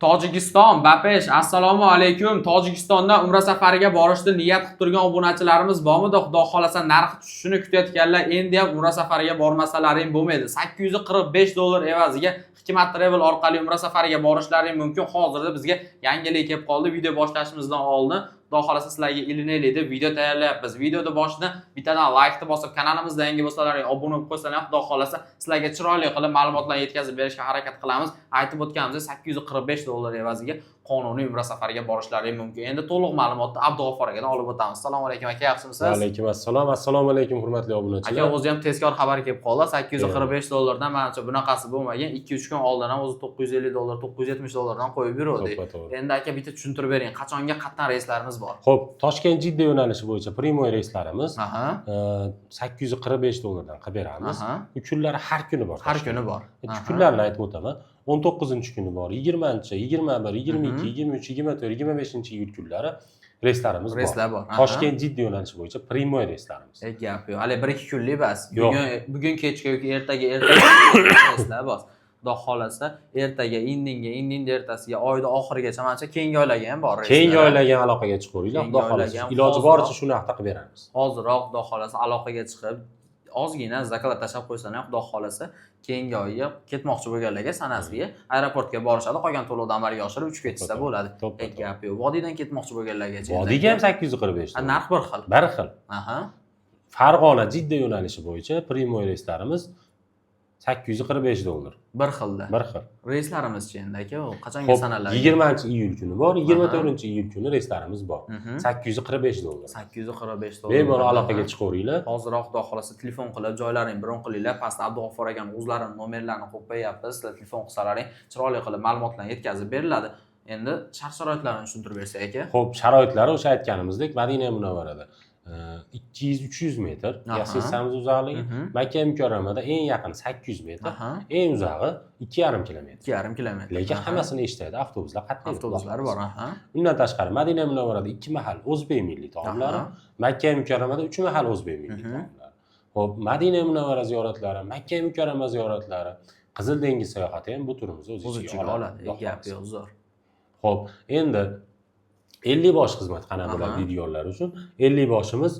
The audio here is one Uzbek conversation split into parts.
Tojikiston, Bapesh, assalomu alaykum. Tojikistonda umra safariga borishni niyat qilib turgan obunachilarimiz bormi? Xudo xolasa narxi tushishini kutayotganlar endi ham umra safariga bormasalaring bo'lmaydi. $845 evaziga Hikmat Travel orqali umra safariga borishlaring mumkin. Hozirda bizga yangilik kelib qoldi. Video boshlashimizdan oldin Xudo xolasa sizlarga ilinaylik deb video tayyorlayapmiz. Videoda boshida bittadan like bosib, kanalimizda yangi bo'lsalaring obuna bo'lib qo'ysalaring, Xudo xolasa sizlarga chiroyli qilib ma'lumotlarni yetkazib berishga harakat qilamiz. Aytib o'tganimizdek $845 evaziga qonuniy umra safariga borishlaring mumkin. Endi to'liq ma'lumotni Abdug'ofur akadan olib o'tamiz. Assalomu alaykum aka, yaxshimisiz? Va alaykum assalom. Assalomu alaykum hurmatli obunachilar. Aka, o'zi ham tezkor xabar kelib qoldi. $845 dan menimcha bunaqasi bo'lmagan. 2-3 kun oldin ham o'zi $950, $970 dan qo'yib yurdik. Endi aka bitta tushuntirib bering, qachonga qatdan reyslarimiz bor? Xo'p, Toshkent Jidda yo'nalishi bo'yicha primoy reyslarimiz $845 dan qilib beramiz. Kunlari har kuni bor. Har kuni bor. Kunlarni aytib o'taman. 19-kuni bor, 20-chi, 21, 22, 23, 24, 25-iyul kunlari reyslarimiz bor. Reyslar bor. Toshkent Jidda yo'nalishi bo'yicha primoy reyslarimiz. Gap yo'q. Hali 1-2 kunlik bas. Bugun kechga yoki ertaga reyslar bor. Xudo xolasa ertaga, indinga ertasiga, oyda oxirigacha menimcha keyingi oylarga ham bor. Keyingi oylarga aloqaga chiqaveringlar. Xudo xolasa iloji boricha shuni haqda qilib beramiz. Hozirroq Xudo xolasa aloqaga chiqib ozgina zakolat tashlab qo'ysalar, Xudo xolasa keyingi oyga ketmoqchi bo'lganlarga sanasiga aeroportga borishadi, qolgan to'lovni amalga oshirib uchib ketsa bo'ladi. Gap yo'q. Vodiydan ketmoqchi bo'lganlarga-chi. Vodiyga ham 845. Narx bir xil. Bir xil. Farg'ona Jidda yo'nalishi bo'yicha primoy reyslarimiz $845. Bir xilda. Bir xil. Reyslarimiz-chi endi aka, qachonga sanaladi? 20-iyul kuni bor, 24-iyul kuni reyslarimiz bor. $845. $845. Bemalol aloqaga chiqaveringlar. Hozirroq Xudo xolasa telefon qilib, joylaring biron qilinglar. Pastda Abdug'ofur akaning o'zlarining nomerlarini qo'yib qo'yapmiz. Sizlar telefon qilsalaring, chiroyli qilib ma'lumotlarni yetkazib beriladi. Endi shart-sharoitlarini tushuntirib bersak aka. Xo'p, sharoitlari o'sha aytganimizdek, Madina Munavvarada 200-300 metr yassissamiz uzoqligi, Makka Mukarramada eng yaqin 800 metr, eng uzog'i 2,5 kilometr. 2,5 kilometr. Lekin hammasini eshitadi, avtobuslar qatnaydi. Avtobuslar bor, Undan tashqari Madina Munavvarada 2 mahal o'zbek milliy taomlari, Makka Mukarramada 3 mahal o'zbek milliy taomlari. Xo'p, Madina Munavvara ziyoratlari, Makka Mukarrama ziyoratlari, Qizil dengiz sayohati ham bu turimizni o'z ichiga oladi. Gap yo'q, zo'r. Xo'p, endi 50 bosh xizmat qana bo'ladi videolar uchun. 50 boshimiz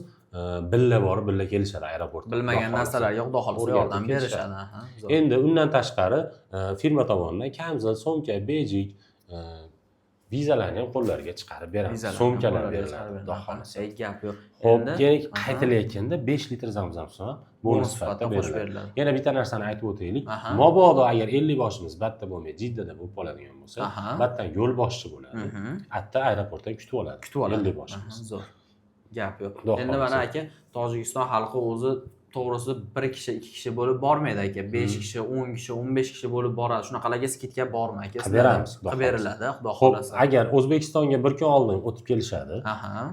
billa bor, billa kelishadi aeroportga. Bilmagan narsalarga Xudo xolasa yordam berishadi. Endi undan tashqari firma tomonidan kamzil, so'mka, bejik, vizalarni ham qo'llariga chiqarib beramiz. So'mkalar beriladi. Xudo xolasa. Gap yo'q. Xo'p, qaytilayotganda 5 litr zamzam suvi bonus sifatida qo'shib beriladi. Yana bitta narsani aytib o'taylik. Mabodo agar 50 boshimiz batta bo'lmay, Jiddada bo'lib qoladigan bo'lsa, battan yo'l boshchi bo'ladi. Hatta aeroportdan kutib oladi. 50 boshimiz. Zo'r. Gap yo'q. Endi mana aka, Tojikiston xalqi o'zi to'g'risi 1 kishi, 2 kishi bo'lib bormaydi aka. 5 kishi, 10 kishi, 15 kishi bo'lib boradi. Shunaqalarga skidga borma aka. Qilib beriladi, Xudo xolasa. Agar O'zbekistonga bir kun oldin o'tib kelishadi,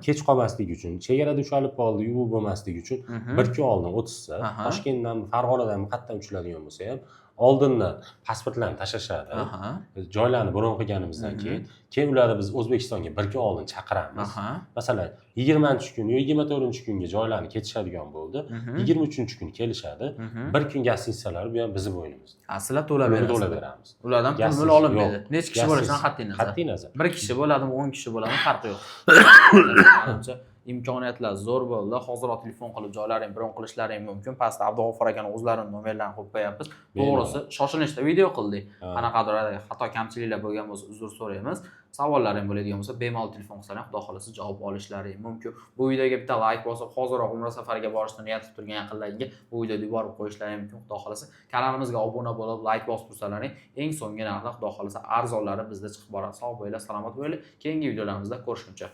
kech qolmaslik uchun, chegarada ushalib qoldi, yuvib bo'lmaslik uchun bir kun oldin o'tishsa, Toshkentdan, Farg'onadan qayerdan uchiladigan bo'lsa ham oldindan pasportlarni tashashadi. Joylarni bron qilganimizdan keyin ularni biz O'zbekistonga bir kun oldin chaqiramiz. Masalan, 20-kun yoki 24-kunga joylarni ketishadigan bo'ldi. 23-kuni kelishadi. Bir kun gastinisalar bu ham bizning bo'ynimizda. Sizlar to'lab beramiz. Ulardan pul olinmaydi. Necha kishi bo'lishidan qat'iy nazar. 1 kishi bo'ladimi, 10 kishi bo'ladimi, farqi yo'q. Menimcha imkoniyatlar zo'r bo'ldi. Hozirroq telefon qilib joylaring biron qilishlaring mumkin. Pastda Abdug'ofur akaning o'zlarining nomerlarini qo'yib qo'yapmiz. To'g'risi, shoshilishda video qildik. Qanaqadir xato kamchiliklar bo'lgan bo'lsa, uzr so'raymiz. Savollaring bo'ladigan bo'lsa, bemalol telefon qilsalaring, Xudo xolasa javob olishlaring mumkin. Bu videoga bitta like bosib, hozirroq umra safariga borishni niyat qilib turgan yaqinlaringga bu videoni yuborib qo'yishlaring mumkin. Xudo xolasa kanalimizga obuna bo'lib, like bosib tursalaring, eng so'nggi narxda Xudo xolasa arzonlari bizda chiqib boradi. Sog' bo'linglar, salomat bo'linglar. Keyingi videolarimizda ko'rishguncha